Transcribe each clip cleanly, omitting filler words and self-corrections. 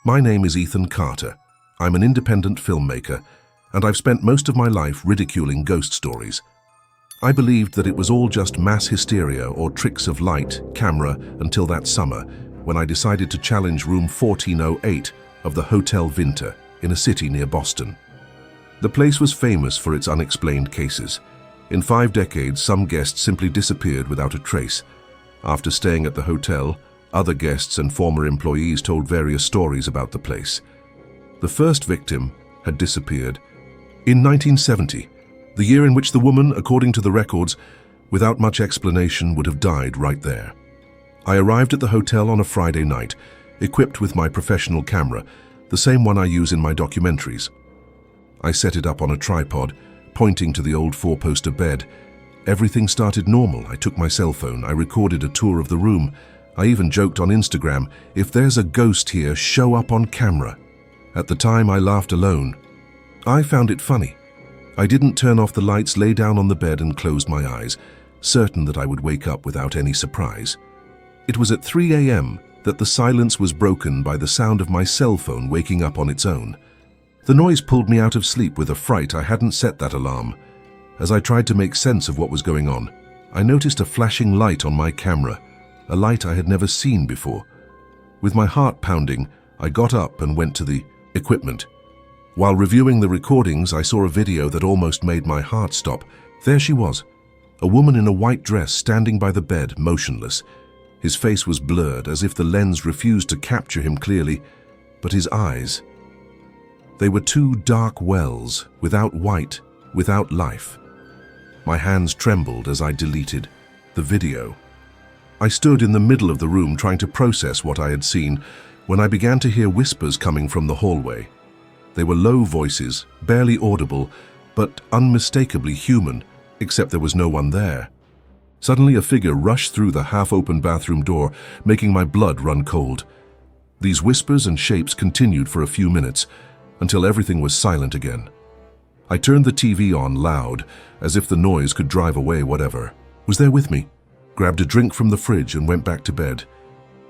My name is Ethan Carter. I'm an independent filmmaker, and I've spent most of my life ridiculing ghost stories. I believed that it was all just mass hysteria or tricks of light, camera, until that summer, when I decided to challenge room 1408 of the Hotel Vinter in a city near Boston. The place was famous for its unexplained cases. In 5 decades, some guests simply disappeared without a trace. After staying at the hotel, other guests and former employees told various stories about the place. The first victim had disappeared in 1970, the year in which the woman, according to the records, without much explanation, would have died right there. I arrived at the hotel on a Friday night, equipped with my professional camera, the same one I use in my documentaries. I set it up on a tripod, pointing to the old 4-poster bed. Everything started normal. I took my cell phone, I recorded a tour of the room. I even joked on Instagram, "If there's a ghost here, show up on camera." At the time, I laughed alone. I found it funny. I didn't turn off the lights, lay down on the bed and closed my eyes, certain that I would wake up without any surprise. It was at 3 a.m. that the silence was broken by the sound of my cell phone waking up on its own. The noise pulled me out of sleep with a fright. I hadn't set that alarm. As I tried to make sense of what was going on, I noticed a flashing light on my camera, a light I had never seen before. With my heart pounding, I got up and went to the equipment. While reviewing the recordings, I saw a video that almost made my heart stop. There she was, a woman in a white dress standing by the bed, motionless. His face was blurred, as if the lens refused to capture him clearly, but his eyes, they were 2 dark wells, without white, without life. My hands trembled as I deleted the video. I stood in the middle of the room trying to process what I had seen when I began to hear whispers coming from the hallway. They were low voices, barely audible, but unmistakably human, except there was no one there. Suddenly a figure rushed through the half-open bathroom door, making my blood run cold. These whispers and shapes continued for a few minutes, until everything was silent again. I turned the TV on loud, as if the noise could drive away whatever was there with me, grabbed a drink from the fridge and went back to bed.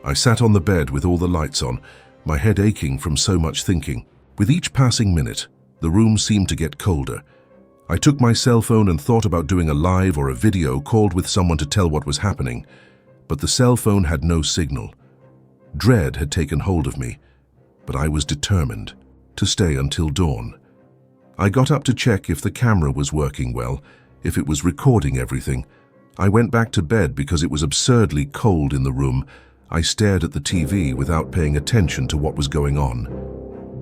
I sat on the bed with all the lights on, my head aching from so much thinking. With each passing minute, the room seemed to get colder. I took my cell phone and thought about doing a live or a video call with someone to tell what was happening, but the cell phone had no signal. Dread had taken hold of me, but I was determined to stay until dawn. I got up to check if the camera was working well, if it was recording everything. I went back to bed because it was absurdly cold in the room. I stared at the TV without paying attention to what was going on.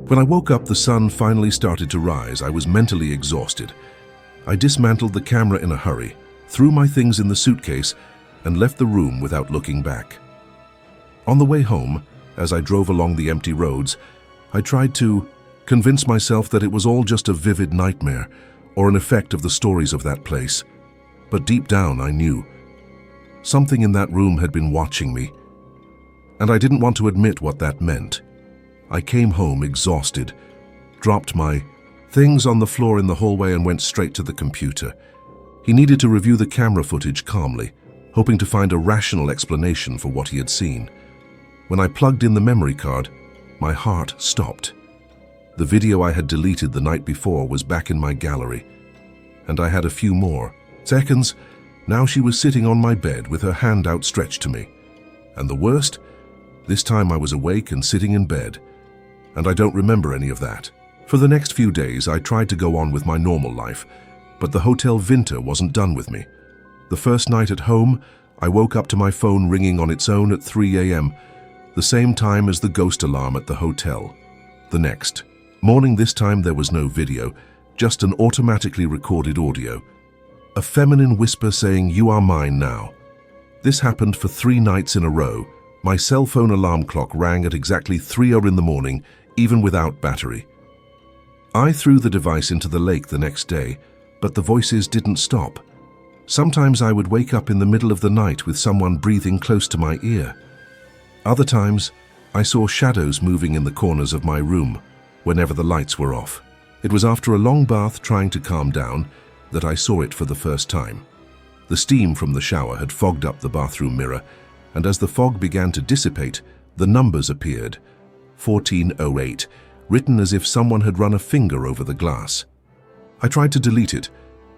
When I woke up, the sun finally started to rise. I was mentally exhausted. I dismantled the camera in a hurry, threw my things in the suitcase, and left the room without looking back. On the way home, as I drove along the empty roads, I tried to convince myself that it was all just a vivid nightmare or an effect of the stories of that place. But deep down, I knew something in that room had been watching me, and I didn't want to admit what that meant. I came home exhausted, dropped my things on the floor in the hallway and went straight to the computer. He needed to review the camera footage calmly, hoping to find a rational explanation for what he had seen. When I plugged in the memory card, my heart stopped. The video I had deleted the night before was back in my gallery, and I had a few more seconds. Now she was sitting on my bed with her hand outstretched to me. And the worst? This time I was awake and sitting in bed, and I don't remember any of that. For the next few days, I tried to go on with my normal life, but the Hotel Vinter wasn't done with me. The first night at home, I woke up to my phone ringing on its own at 3 a.m., the same time as the ghost alarm at the hotel. The next morning, this time there was no video, just an automatically recorded audio. A feminine whisper saying, "You are mine now." This happened for 3 nights in a row. My cell phone alarm clock rang at exactly 3 in the morning, even without battery. I threw the device into the lake the next day, but the voices didn't stop. Sometimes I would wake up in the middle of the night with someone breathing close to my ear. Other times, I saw shadows moving in the corners of my room whenever the lights were off. It was after a long bath trying to calm down that I saw it for the first time. The steam from the shower had fogged up the bathroom mirror, and as the fog began to dissipate, the numbers appeared. 1408, written as if someone had run a finger over the glass. I tried to delete it,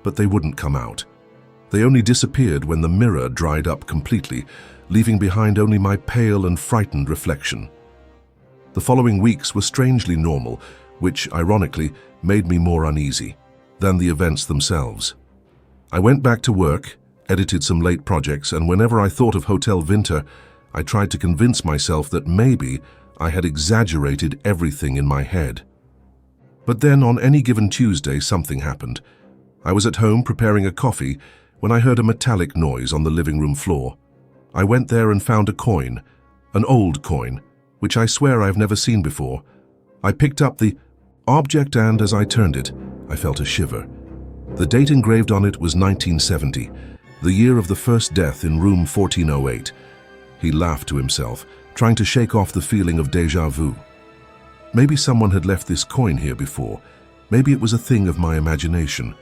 but they wouldn't come out. They only disappeared when the mirror dried up completely, leaving behind only my pale and frightened reflection. The following weeks were strangely normal, which, ironically, made me more uneasy than the events themselves. I went back to work, edited some late projects, and whenever I thought of Hotel Vinter, I tried to convince myself that maybe I had exaggerated everything in my head. But then, on any given Tuesday, something happened. I was at home preparing a coffee when I heard a metallic noise on the living room floor. I went there and found a coin, an old coin, which I swear I've never seen before. I picked up the object and, as I turned it, I felt a shiver. The date engraved on it was 1970, the year of the first death in room 1408. He laughed to himself, trying to shake off the feeling of déjà vu. Maybe someone had left this coin here before. Maybe it was a thing of my imagination.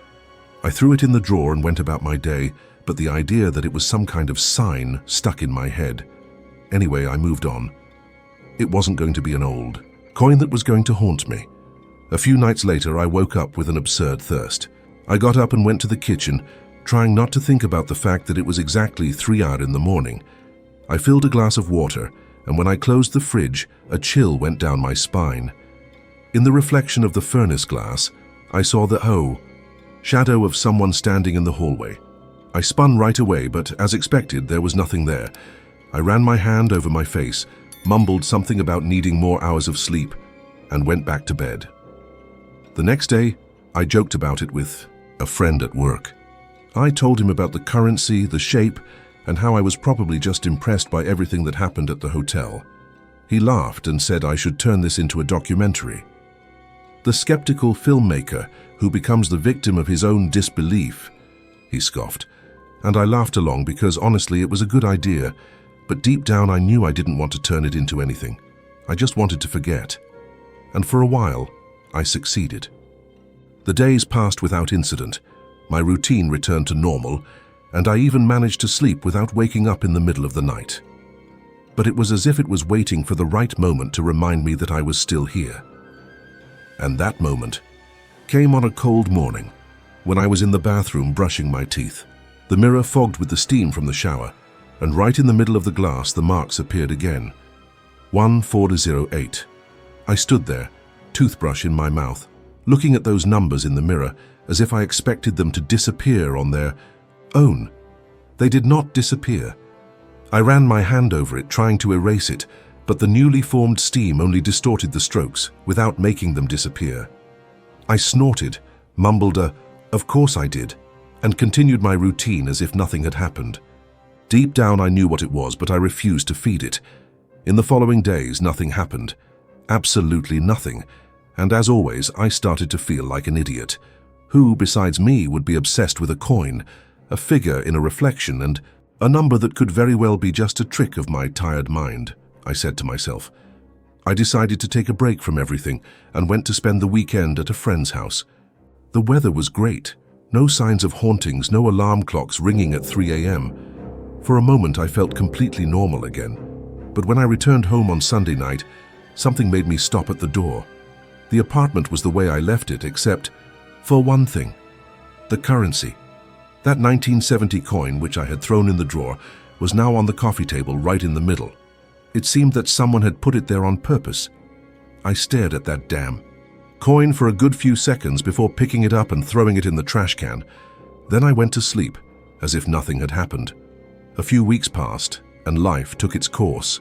I threw it in the drawer and went about my day, but the idea that it was some kind of sign stuck in my head. Anyway, I moved on. It wasn't going to be an old coin that was going to haunt me. A few nights later, I woke up with an absurd thirst. I got up and went to the kitchen, trying not to think about the fact that it was exactly 3 hours in the morning. I filled a glass of water, and when I closed the fridge, a chill went down my spine. In the reflection of the furnace glass, I saw the shadow of someone standing in the hallway. I spun right away, but as expected, there was nothing there. I ran my hand over my face, mumbled something about needing more hours of sleep, and went back to bed. The next day, I joked about it with a friend at work. I told him about the currency, the shape, and how I was probably just impressed by everything that happened at the hotel. He laughed and said I should turn this into a documentary. The skeptical filmmaker who becomes the victim of his own disbelief, he scoffed, and I laughed along because honestly it was a good idea, but deep down I knew I didn't want to turn it into anything. I just wanted to forget. And for a while, I succeeded. The days passed without incident. My routine returned to normal, and I even managed to sleep without waking up in the middle of the night. But it was as if it was waiting for the right moment to remind me that I was still here. And that moment came on a cold morning, when I was in the bathroom brushing my teeth. The mirror fogged with the steam from the shower, and right in the middle of the glass the marks appeared again. 1408. I stood there, toothbrush in my mouth, looking at those numbers in the mirror as if I expected them to disappear on their own. They did not disappear. I ran my hand over it, trying to erase it, but the newly formed steam only distorted the strokes without making them disappear. I snorted, mumbled "Of course I did," and continued my routine as if nothing had happened. Deep down I knew what it was, but I refused to feed it. In the following days, nothing happened. Absolutely nothing. And as always, I started to feel like an idiot. Who, besides me, would be obsessed with a coin, a figure in a reflection, and a number that could very well be just a trick of my tired mind, I said to myself. I decided to take a break from everything and went to spend the weekend at a friend's house. The weather was great. No signs of hauntings, no alarm clocks ringing at 3 a.m. For a moment I felt completely normal again. But when I returned home on Sunday night, something made me stop at the door. The apartment was the way I left it, except for one thing. The currency. That 1970 coin, which I had thrown in the drawer, was now on the coffee table right in the middle. It seemed that someone had put it there on purpose. I stared at that damn coin for a good few seconds before picking it up and throwing it in the trash can. Then I went to sleep, as if nothing had happened. A few weeks passed, and life took its course.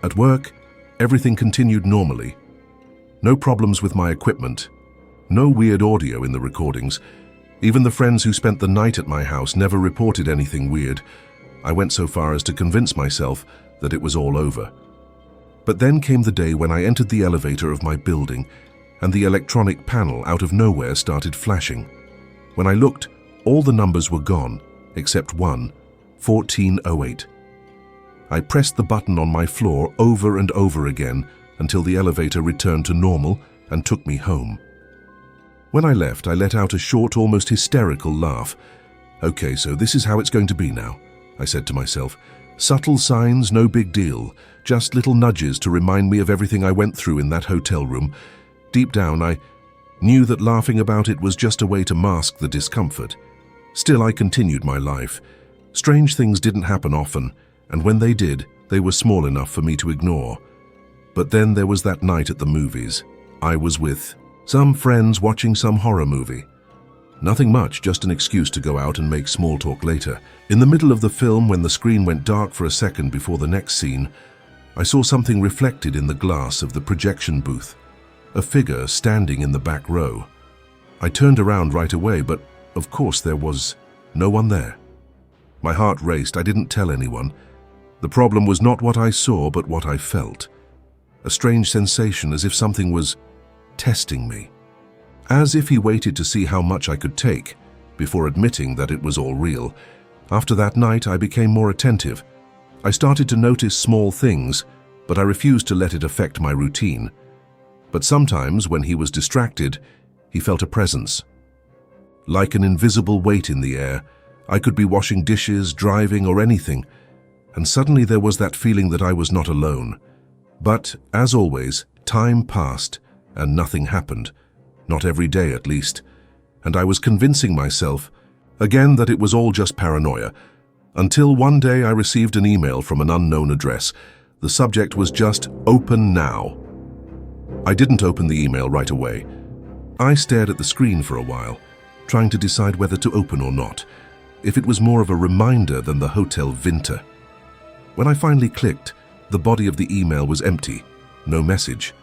At work, everything continued normally. No problems with my equipment, no weird audio in the recordings. Even the friends who spent the night at my house never reported anything weird. I went so far as to convince myself that it was all over. But then came the day when I entered the elevator of my building, and the electronic panel out of nowhere started flashing. When I looked, all the numbers were gone, except one, 1408. I pressed the button on my floor over and over again until the elevator returned to normal and took me home. When I left, I let out a short, almost hysterical laugh. Okay, so this is how it's going to be now, I said to myself. Subtle signs, no big deal, just little nudges to remind me of everything I went through in that hotel room. Deep down, I knew that laughing about it was just a way to mask the discomfort. Still, I continued my life. Strange things didn't happen often, and when they did, they were small enough for me to ignore. But then there was that night at the movies. I was with some friends watching some horror movie. Nothing much, just an excuse to go out and make small talk later. In the middle of the film, when the screen went dark for a second before the next scene, I saw something reflected in the glass of the projection booth. A figure standing in the back row. I turned around right away, but of course there was no one there. My heart raced. I didn't tell anyone. The problem was not what I saw, but what I felt. A strange sensation, as if something was testing me. As if he waited to see how much I could take before admitting that it was all real. After that night, I became more attentive. I started to notice small things, but I refused to let it affect my routine. But sometimes, when he was distracted, he felt a presence. Like an invisible weight in the air. I could be washing dishes, driving, or anything, and suddenly there was that feeling that I was not alone. But, as always, time passed and nothing happened. Not every day, at least. And I was convincing myself, again, that it was all just paranoia, until one day I received an email from an unknown address. The subject was just, "Open now." I didn't open the email right away. I stared at the screen for a while, trying to decide whether to open or not, if it was more of a reminder than the Hotel Vinter. When I finally clicked, the body of the email was empty, no message,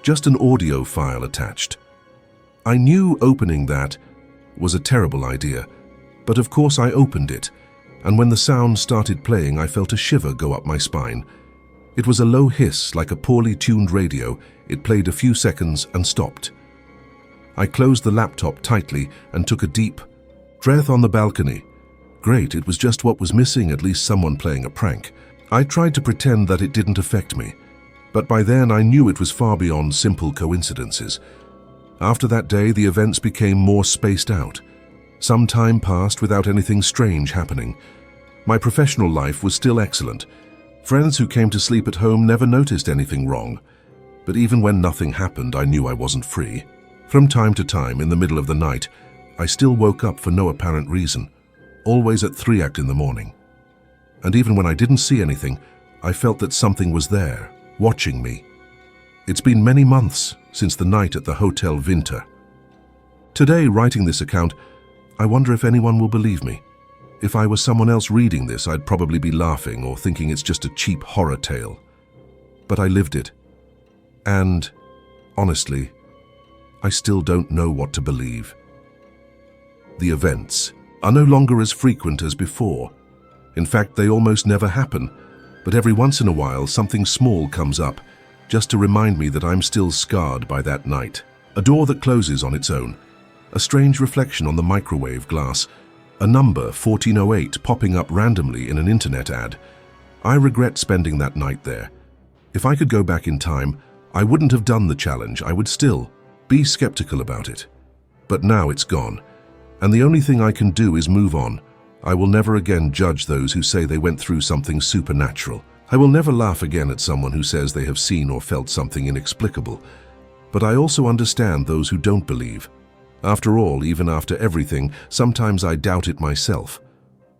just an audio file attached. I knew opening that was a terrible idea, but of course I opened it, and when the sound started playing, I felt a shiver go up my spine. It was a low hiss, like a poorly tuned radio. It played a few seconds and stopped. I closed the laptop tightly and took a deep breath on the balcony. Great, it was just what was missing, at least someone playing a prank. I tried to pretend that it didn't affect me, but by then I knew it was far beyond simple coincidences. After that day, the events became more spaced out. Some time passed without anything strange happening. My professional life was still excellent. Friends who came to sleep at home never noticed anything wrong. But even when nothing happened, I knew I wasn't free. From time to time, in the middle of the night, I still woke up for no apparent reason, always at 3 in the morning. And even when I didn't see anything, I felt that something was there, watching me. It's been many months since the night at the Hotel Vinter. Today, writing this account, I wonder if anyone will believe me. If I was someone else reading this, I'd probably be laughing or thinking it's just a cheap horror tale. But I lived it. And, honestly, I still don't know what to believe. The events are no longer as frequent as before. In fact, they almost never happen, but every once in a while something small comes up, just to remind me that I'm still scarred by that night. A door that closes on its own, a strange reflection on the microwave glass, a number 1408 popping up randomly in an internet ad. I regret spending that night there. If I could go back in time, I wouldn't have done the challenge. I would still be skeptical about it. But now it's gone, and the only thing I can do is move on. I will never again judge those who say they went through something supernatural. I will never laugh again at someone who says they have seen or felt something inexplicable. But I also understand those who don't believe. After all, even after everything, sometimes I doubt it myself.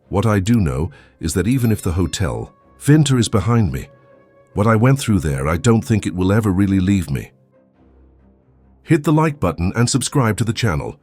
What I do know is that even if the Hotel Vinter is behind me, what I went through there, I don't think it will ever really leave me. Hit the like button and subscribe to the channel.